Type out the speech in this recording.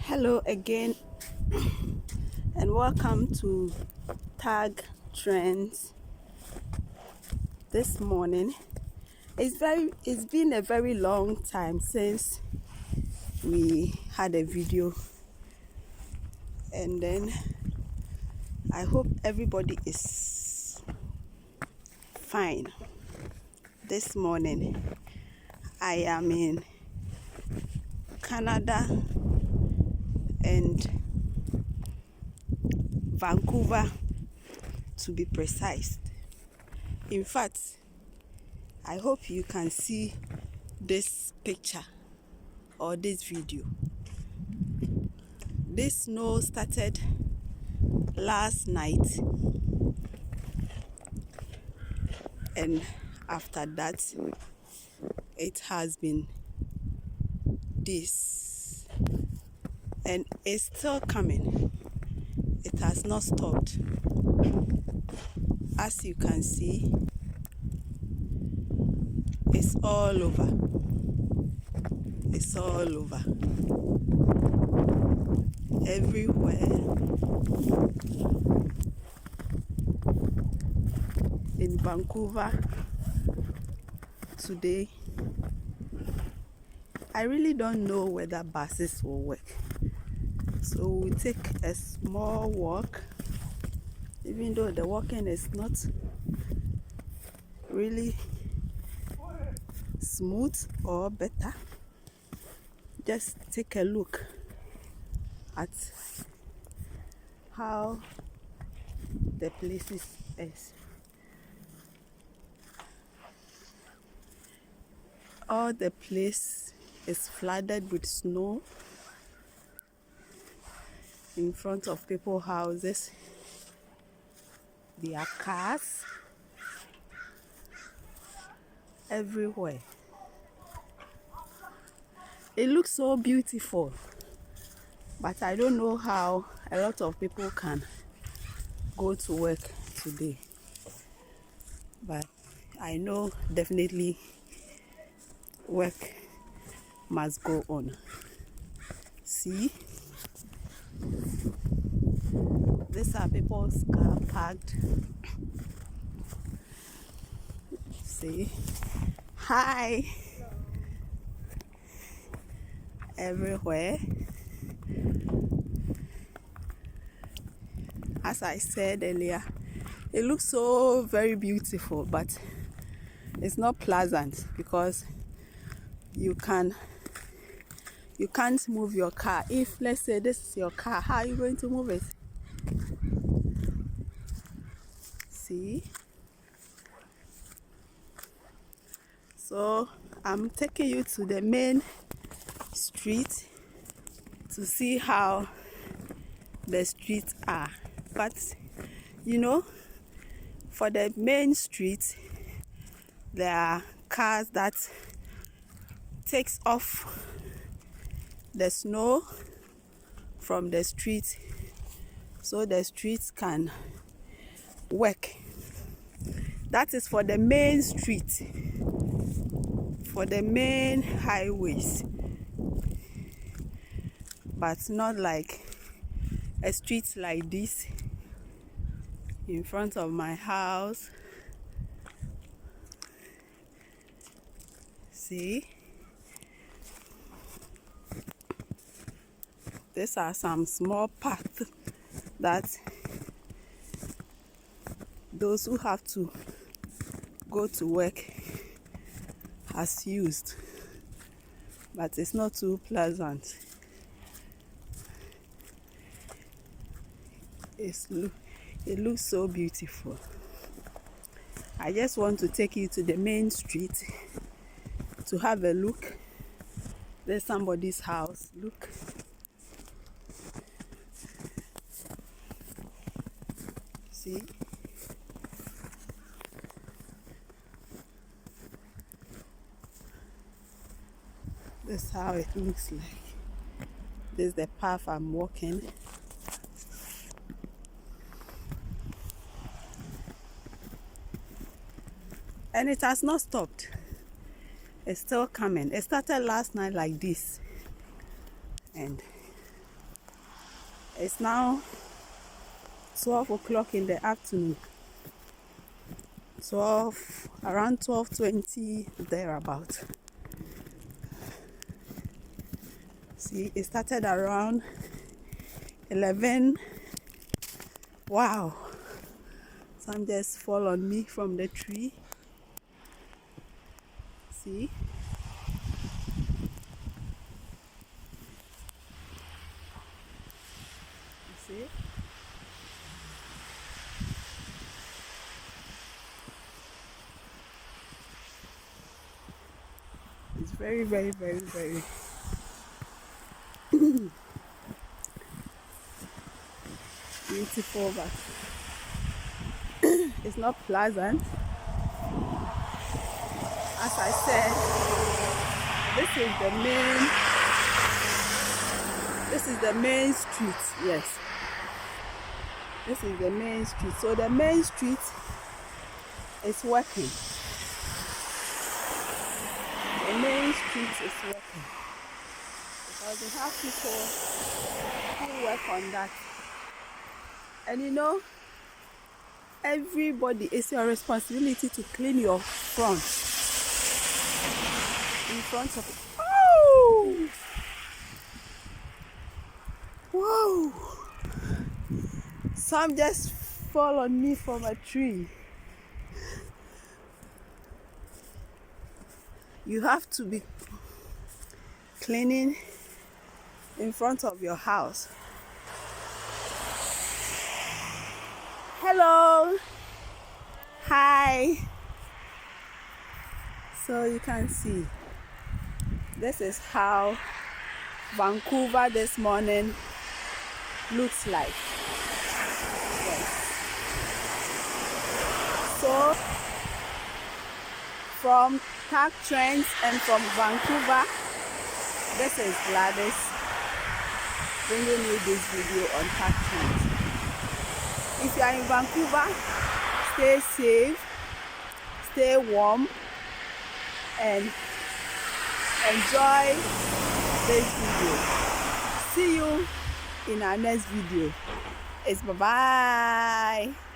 Hello again, and welcome to Tag Trends. This morning, it's been a very long time since we had a video, and then I hope everybody is fine. This morning, I am in Canada and Vancouver, to be precise. In fact, I hope you can see this picture or this video. This snow started last night, and after that it has been this, and it's still coming. It has not stopped. As you can see, it's all over. It's all over. Everywhere. In Vancouver today, I really don't know whether buses will work. So we take a small walk, even though the walking is not really smooth or better. Just take a look at how the places is. All the place is flooded with snow in front of people's houses. There are cars everywhere. It looks so beautiful, but I don't know how a lot of people can go to work today. But I know definitely work must go on. See, these are people's car parked. See, hi, everywhere. As I said earlier, it looks so very beautiful, but it's not pleasant because you can't move your car. If, let's say, this is your car, how are you going to move it? See? So I'm taking you to the main street to see how the streets are. But you know, for the main street, there are cars that takes off the snow from the street so the streets can work. That is for the main street, for the main highways, but not like a street like this in front of my house. See, these are some small paths that those who have to go to work has used, but it's not too pleasant. It looks so beautiful. I just want to take you to the main street to have a look. There's somebody's house. Look. See? This is how it looks like. This is the path I'm walking. And it has not stopped. It's still coming. It started last night like this, and It's now 12 o'clock in the afternoon. Around 12:20 thereabout. See, it started around 11. Wow. Some just fall on me from the tree. See? You see? It's very, very, very, very beautiful, but it's not pleasant. As I said, this is the main street. Yes, this is the main street. So the main street is working. The main street is working because we have people who work on that. And you know, everybody, it's your responsibility to clean your front. In front of it. Oh! Whoa! Some just fall on me from a tree. You have to be cleaning in front of your house. Hello. Hi. So you can see, this is how Vancouver this morning looks like. Yes. So from Park Trent and from Vancouver, this is Gladys bringing you this video on Park Trent. If you are in Vancouver, stay safe, stay warm, and enjoy this video. See you in our next video. It's bye-bye.